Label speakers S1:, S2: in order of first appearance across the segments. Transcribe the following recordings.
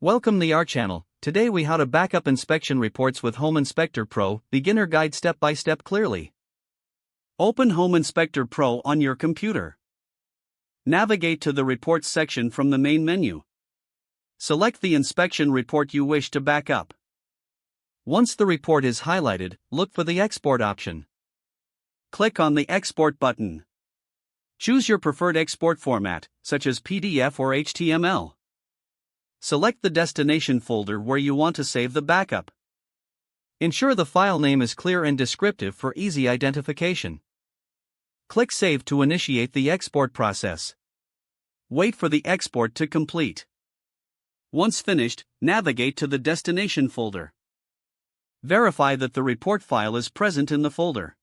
S1: Welcome to our channel. Today we how to backup inspection reports with Home Inspector Pro, beginner guide step by step clearly. Open Home Inspector Pro on your computer. Navigate to the Reports section from the main menu. Select the inspection report you wish to backup. Once the report is highlighted, look for the Export option. Click on the Export button. Choose your preferred export format, such as PDF or HTML. Select the destination folder where you want to save the backup. Ensure the file name is clear and descriptive for easy identification. Click Save to initiate the export process. Wait for the export to complete. Once finished, navigate to the destination folder. Verify that the report file is present in the folder.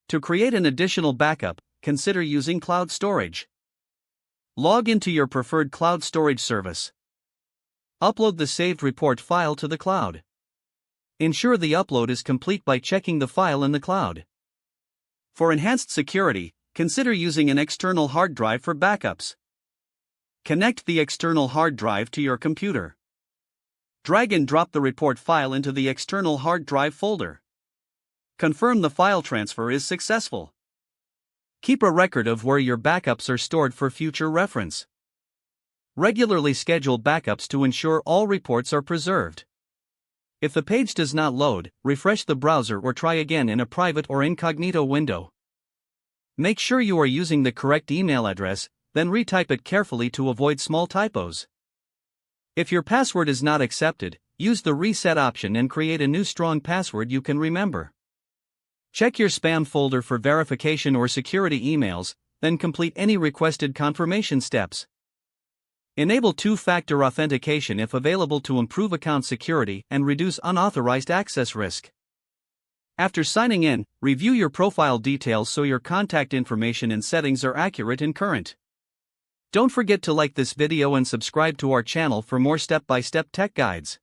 S1: To create an additional backup, consider using cloud storage. Log into your preferred cloud storage service. Upload the saved report file to the cloud. Ensure the upload is complete by checking the file in the cloud. For enhanced security, consider using an external hard drive for backups. Connect the external hard drive to your computer. Drag and drop the report file into the external hard drive folder. Confirm the file transfer is successful. Keep a record of where your backups are stored for future reference. Regularly schedule backups to ensure all reports are preserved. If the page does not load, refresh the browser or try again in a private or incognito window. Make sure you are using the correct email address, then retype it carefully to avoid small typos. If your password is not accepted, use the reset option and create a new strong password you can remember. Check your spam folder for verification or security emails, then complete any requested confirmation steps. Enable two-factor authentication if available to improve account security and reduce unauthorized access risk. After signing in, review your profile details so your contact information and settings are accurate and current. Don't forget to like this video and subscribe to our channel for more step-by-step tech guides.